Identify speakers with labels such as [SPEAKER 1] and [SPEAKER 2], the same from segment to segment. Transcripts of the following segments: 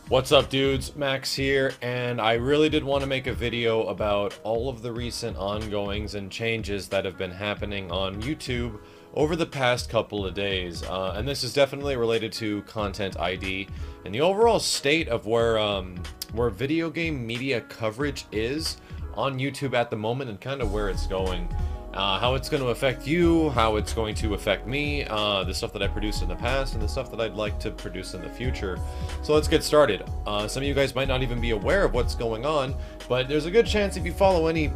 [SPEAKER 1] What's up, dudes? Max here, and I really did want to make a video about all of the recent ongoings and changes that have been happening on YouTube over the past couple of days. And this is definitely related to Content ID and the overall state of where video game media coverage is on YouTube at the moment and kind of where it's going. How it's going to affect you, how it's going to affect me, the stuff that I produced in the past, and the stuff that I'd like to produce in the future. So let's get started. Some of you guys might not even be aware of what's going on, but there's a good chance if you follow any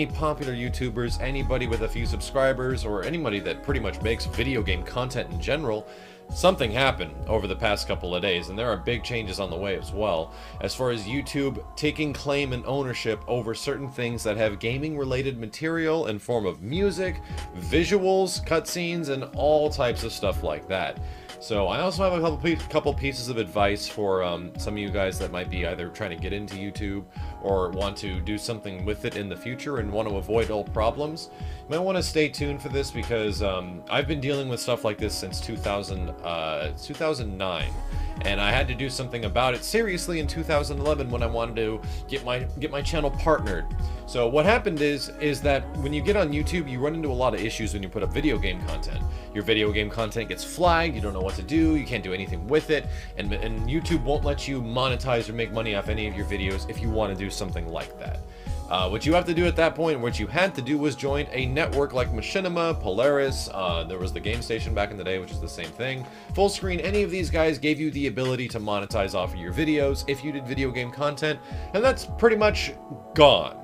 [SPEAKER 1] popular YouTubers, anybody with a few subscribers, or anybody that pretty much makes video game content in general, something happened over the past couple of days, and there are big changes on the way as well, as far as YouTube taking claim and ownership over certain things that have gaming related material in form of music, visuals, cutscenes, and all types of stuff like that. So I also have a couple pieces of advice for some of you guys that might be either trying to get into YouTube or want to do something with it in the future and want to avoid old problems. You might want to stay tuned for this because I've been dealing with stuff like this since 2009. And I had to do something about it seriously in 2011 when I wanted to get my channel partnered. So what happened is that when you get on YouTube, you run into a lot of issues when you put up video game content. Your video game content gets flagged, you don't know what to do, you can't do anything with it, and YouTube won't let you monetize or make money off any of your videos if you want to do something like that. What you have to do at that point, what you had to do, was join a network like Machinima, Polaris, there was the Game Station back in the day, which is the same thing. Fullscreen, any of these guys gave you the ability to monetize off of your videos if you did video game content, and that's pretty much gone.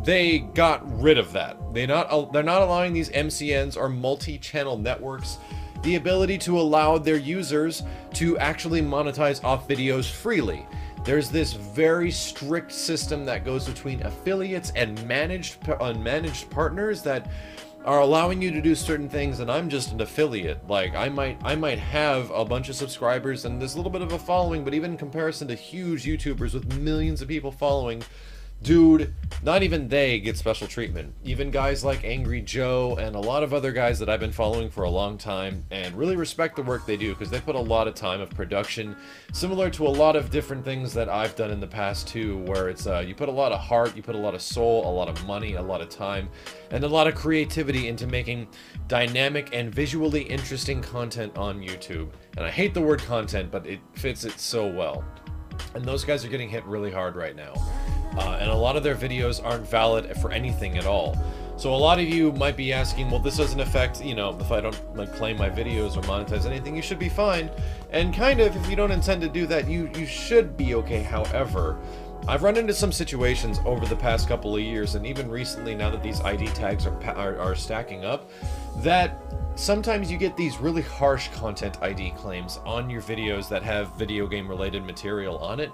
[SPEAKER 1] They got rid of that. They're not allowing these MCNs or multi-channel networks the ability to allow their users to actually monetize off videos freely. There's this very strict system that goes between affiliates and managed partners that are allowing you to do certain things, and I'm just an affiliate. Like, I might have a bunch of subscribers and there's a little bit of a following, but even in comparison to huge YouTubers with millions of people following, dude, not even they get special treatment. Even guys like Angry Joe and a lot of other guys that I've been following for a long time and really respect the work they do because they put a lot of time of production, similar to a lot of different things that I've done in the past too, where it's you put a lot of heart, you put a lot of soul, a lot of money, a lot of time, and a lot of creativity into making dynamic and visually interesting content on YouTube. And I hate the word content, but it fits it so well. And those guys are getting hit really hard right now. And a lot of their videos aren't valid for anything at all. So a lot of you might be asking, well, this doesn't affect, you know, if I don't like claim my videos or monetize anything, you should be fine. And kind of, if you don't intend to do that, you should be okay. However, I've run into some situations over the past couple of years, and even recently, now that these ID tags are stacking up, that sometimes you get these really harsh content ID claims on your videos that have video game related material on it,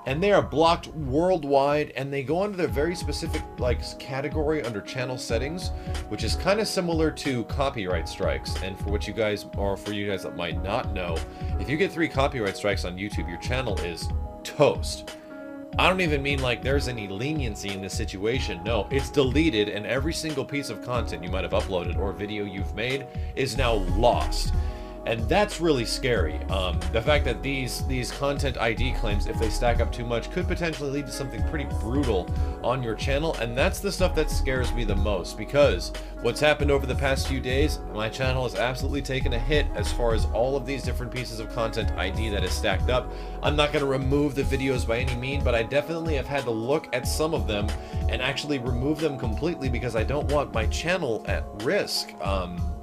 [SPEAKER 1] and they are blocked worldwide, and they go under the very specific category under channel settings, which is kind of similar to copyright strikes. And for you guys that might not know, if you get 3 copyright strikes on YouTube, your channel is toast. I don't even mean like there's any leniency in this situation. No, it's deleted, and every single piece of content you might have uploaded or video you've made is now lost. And that's really scary. The fact that these content ID claims, if they stack up too much, could potentially lead to something pretty brutal on your channel, and that's the stuff that scares me the most, because what's happened over the past few days, my channel has absolutely taken a hit as far as all of these different pieces of content ID that is stacked up. I'm not going to remove the videos by any means, but I definitely have had to look at some of them and actually remove them completely because I don't want my channel at risk.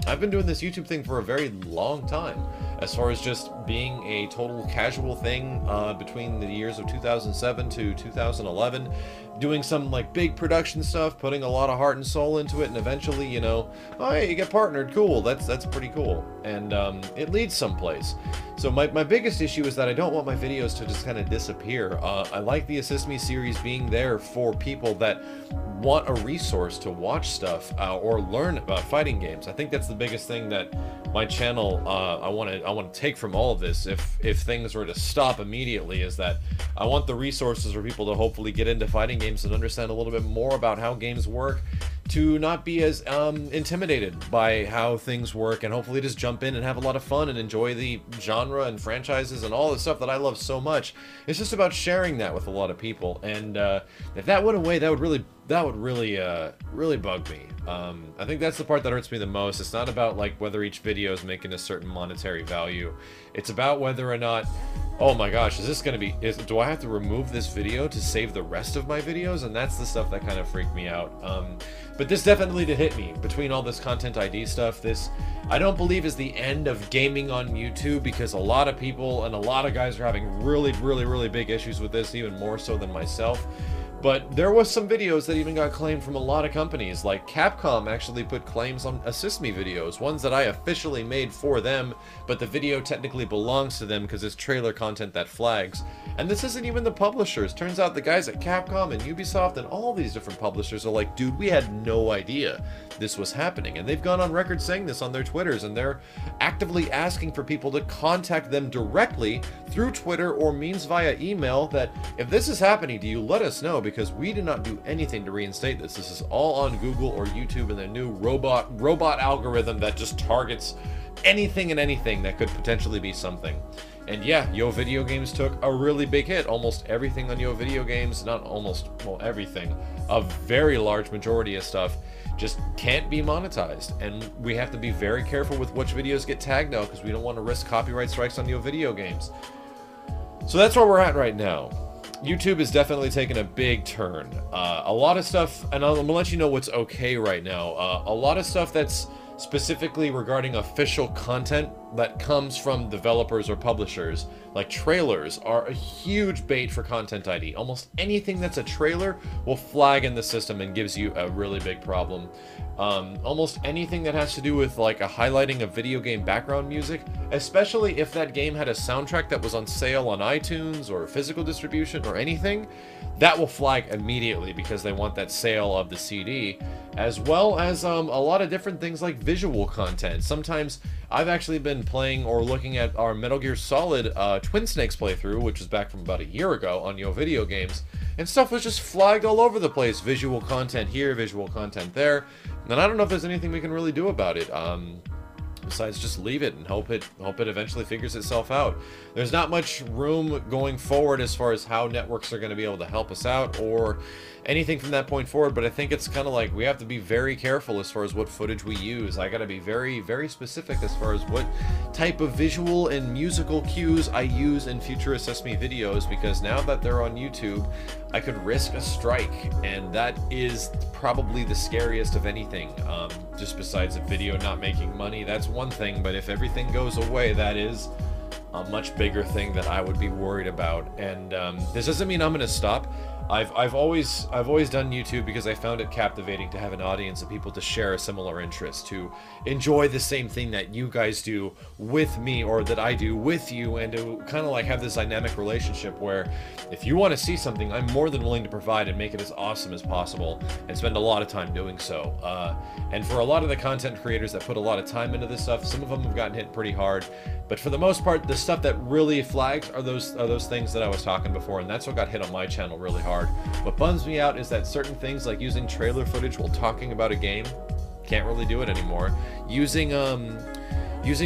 [SPEAKER 1] I've been doing this YouTube thing for a very long time, as far as just being a total casual thing between the years of 2007 to 2011, doing some like big production stuff, putting a lot of heart and soul into it, and eventually, you know, oh hey, you get partnered, cool, that's pretty cool, and it leads someplace. So my biggest issue is that I don't want my videos to just kind of disappear. I like the Assist Me series being there for people that want a resource to watch stuff or learn about fighting games. I think that's the biggest thing that my channel I want to take from all of this, if things were to stop immediately, is that I want the resources for people to hopefully get into fighting games and understand a little bit more about how games work, to not be as intimidated by how things work, and hopefully just jump in and have a lot of fun and enjoy the genre and franchises and all the stuff that I love so much. It's just about sharing that with a lot of people, and if that went away, that would really bug me. I think that's the part that hurts me the most. It's not about like whether each video is making a certain monetary value. It's about whether or not, oh my gosh, is this gonna be, do I have to remove this video to save the rest of my videos? And that's the stuff that kind of freaked me out. But this definitely did hit me. Between all this Content ID stuff, this, I don't believe, is the end of gaming on YouTube, because a lot of people and a lot of guys are having really big issues with this, even more so than myself. But there was some videos that even got claimed from a lot of companies. Like Capcom actually put claims on Assist Me videos, ones that I officially made for them, but the video technically belongs to them because it's trailer content that flags. And this isn't even the publishers. Turns out the guys at Capcom and Ubisoft and all these different publishers are like, dude, we had no idea this was happening. And they've gone on record saying this on their Twitters, and they're actively asking for people to contact them directly through Twitter or means via email that, if this is happening to you, let us know, because we did not do anything to reinstate this. This is all on Google or YouTube and their new robot algorithm that just targets anything and anything that could potentially be something. And yeah, Yo Video Games took a really big hit. Almost everything on Yo Video Games, not almost, well, everything, a very large majority of stuff just can't be monetized. And we have to be very careful with which videos get tagged now, because we don't want to risk copyright strikes on Yo Video Games. So that's where we're at right now. YouTube is definitely taking a big turn. A lot of stuff, and I'm gonna let you know what's okay right now. A lot of stuff that's specifically regarding official content that comes from developers or publishers, like trailers, are a huge bait for Content ID. Almost anything that's a trailer will flag in the system and gives you a really big problem. Almost anything that has to do with like a highlighting of video game background music, especially if that game had a soundtrack that was on sale on iTunes or physical distribution or anything, that will flag immediately because they want that sale of the CD, as well as a lot of different things like visual content. Sometimes I've actually been playing or looking at our Metal Gear Solid Twin Snakes playthrough, which was back from about a year ago on Yo Video Games, and stuff was just flagged all over the place. Visual content here, visual content there, and I don't know if there's anything we can really do about it. Besides just leave it and hope it eventually figures itself out. There's not much room going forward as far as how networks are going to be able to help us out or anything from that point forward, but I think it's kind of like we have to be very careful as far as what footage we use. I got to be very specific as far as what type of visual and musical cues I use in future Assist Me videos, because now that they're on YouTube, I could risk a strike, and that is probably the scariest of anything. Just besides a video not making money, that's one thing, but if everything goes away, that is a much bigger thing that I would be worried about. And this doesn't mean I'm going to stop. I've always done YouTube because I found it captivating to have an audience of people to share a similar interest, to enjoy the same thing that you guys do with me or that I do with you, and to kind of like have this dynamic relationship where if you want to see something, I'm more than willing to provide and make it as awesome as possible and spend a lot of time doing so. And for a lot of the content creators that put a lot of time into this stuff, some of them have gotten hit pretty hard, but for the most part, the stuff that really flags are those things that I was talking before, and that's what got hit on my channel really hard. What bums me out is that certain things like using trailer footage while talking about a game, can't really do it anymore. Using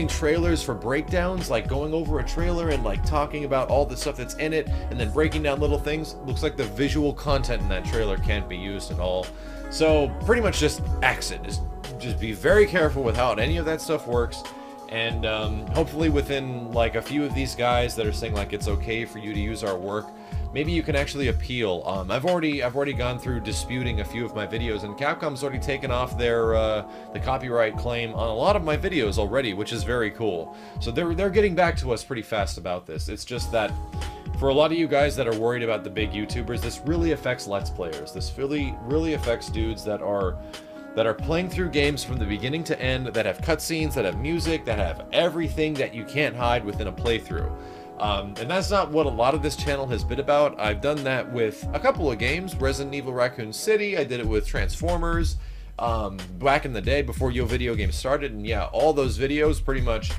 [SPEAKER 1] trailers for breakdowns, like going over a trailer and like talking about all the stuff that's in it and then breaking down little things, looks like the visual content in that trailer can't be used at all. So pretty much just exit. Just be very careful with how any of that stuff works. And hopefully within like a few of these guys that are saying like it's okay for you to use our work, maybe you can actually appeal. I've already gone through disputing a few of my videos, and Capcom's already taken off their the copyright claim on a lot of my videos already, which is very cool. So they're getting back to us pretty fast about this. It's just that for a lot of you guys that are worried about the big YouTubers, this really affects Let's Players. This really affects dudes that are playing through games from the beginning to end, that have cutscenes, that have music, that have everything that you can't hide within a playthrough. And that's not what a lot of this channel has been about. I've done that with a couple of games, Resident Evil Raccoon City, I did it with Transformers, back in the day before Yo Video Games started, and yeah, all those videos pretty much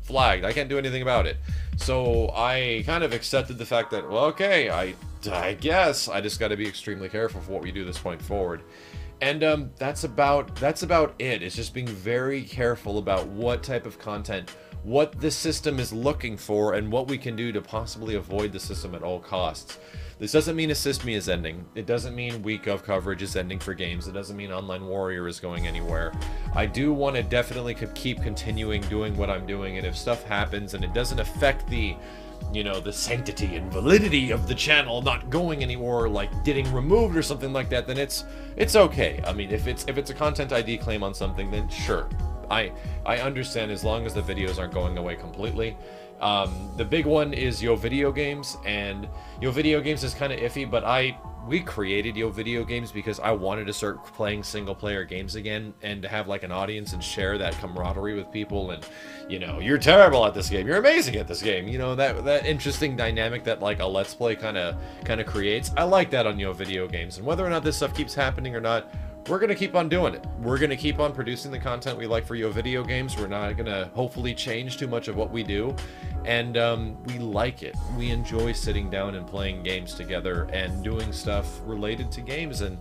[SPEAKER 1] flagged. I can't do anything about it. So I kind of accepted the fact that, well, okay, I guess I just got to be extremely careful for what we do this point forward. And that's about it. It's just being very careful about what type of content, what the system is looking for, and what we can do to possibly avoid the system at all costs. This doesn't mean Assist Me is ending. It doesn't mean Week of coverage is ending for games. It doesn't mean Online Warrior is going anywhere. I do want to definitely keep continuing doing what I'm doing, and if stuff happens and it doesn't affect the, you know, the sanctity and validity of the channel not going anymore, like getting removed or something like that, then it's okay. I mean, if it's a content ID claim on something, then sure. I understand, as long as the videos aren't going away completely. The big one is Yo Video Games, and Yo Video Games is kind of iffy, but we created Yo Video Games because I wanted to start playing single-player games again and to have like an audience and share that camaraderie with people. And, you know, you're terrible at this game, you're amazing at this game, you know, that interesting dynamic that like a Let's Play kind of creates. I like that on Yo Video Games, and whether or not this stuff keeps happening or not, we're going to keep on doing it. We're going to keep on producing the content we like for Yo Video Games. We're not going to hopefully change too much of what we do. And we like it. We enjoy sitting down and playing games together and doing stuff related to games. And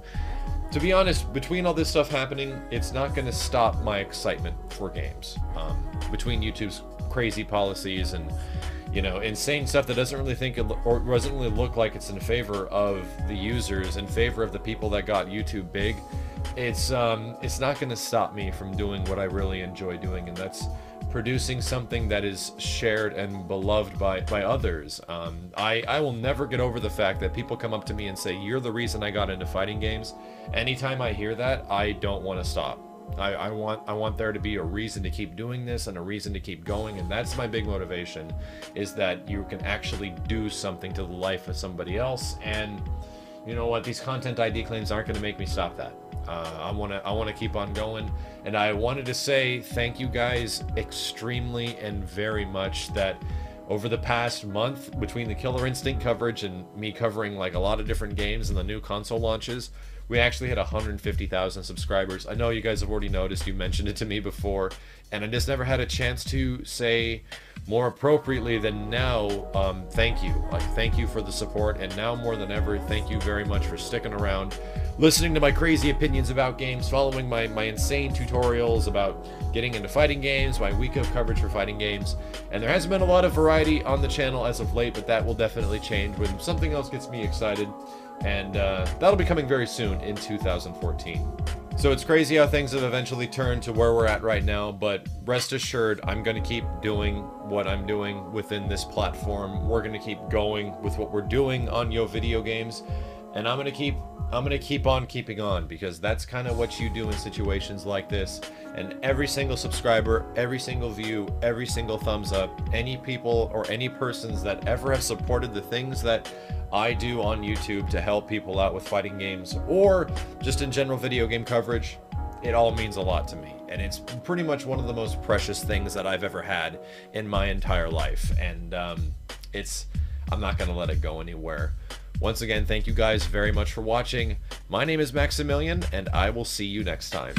[SPEAKER 1] to be honest, between all this stuff happening, it's not going to stop my excitement for games. Between YouTube's crazy policies and, you know, insane stuff that doesn't really look like it's in favor of the users, in favor of the people that got YouTube big, it's not going to stop me from doing what I really enjoy doing, and that's producing something that is shared and beloved by others. I will never get over the fact that people come up to me and say, "You're the reason I got into fighting games." Anytime I hear that, I don't want to stop. I want there to be a reason to keep doing this and a reason to keep going, and that's my big motivation, is that you can actually do something to the life of somebody else. And you know what, these content ID claims aren't going to make me stop that. I want to keep on going, and I wanted to say thank you guys extremely and very much that over the past month, between the Killer Instinct coverage and me covering like a lot of different games and the new console launches, we actually hit 150,000 subscribers. I know you guys have already noticed, you mentioned it to me before, and I just never had a chance to say more appropriately than now, thank you. Like, thank you for the support, and now more than ever, thank you very much for sticking around, listening to my crazy opinions about games, following my insane tutorials about getting into fighting games, my week of coverage for fighting games. And there hasn't been a lot of variety on the channel as of late, but that will definitely change when something else gets me excited. And that'll be coming very soon in 2014. So it's crazy how things have eventually turned to where we're at right now, but rest assured, I'm going to keep doing what I'm doing within this platform. We're going to keep going with what we're doing on Yo Video Games, and I'm going to keep on keeping on, because that's kind of what you do in situations like this. And every single subscriber, every single view, every single thumbs up, any people or any persons that ever have supported the things that I do on YouTube to help people out with fighting games, or just in general video game coverage, it all means a lot to me. And it's pretty much one of the most precious things that I've ever had in my entire life. And I'm not going to let it go anywhere. Once again, thank you guys very much for watching. My name is Maximilian, and I will see you next time.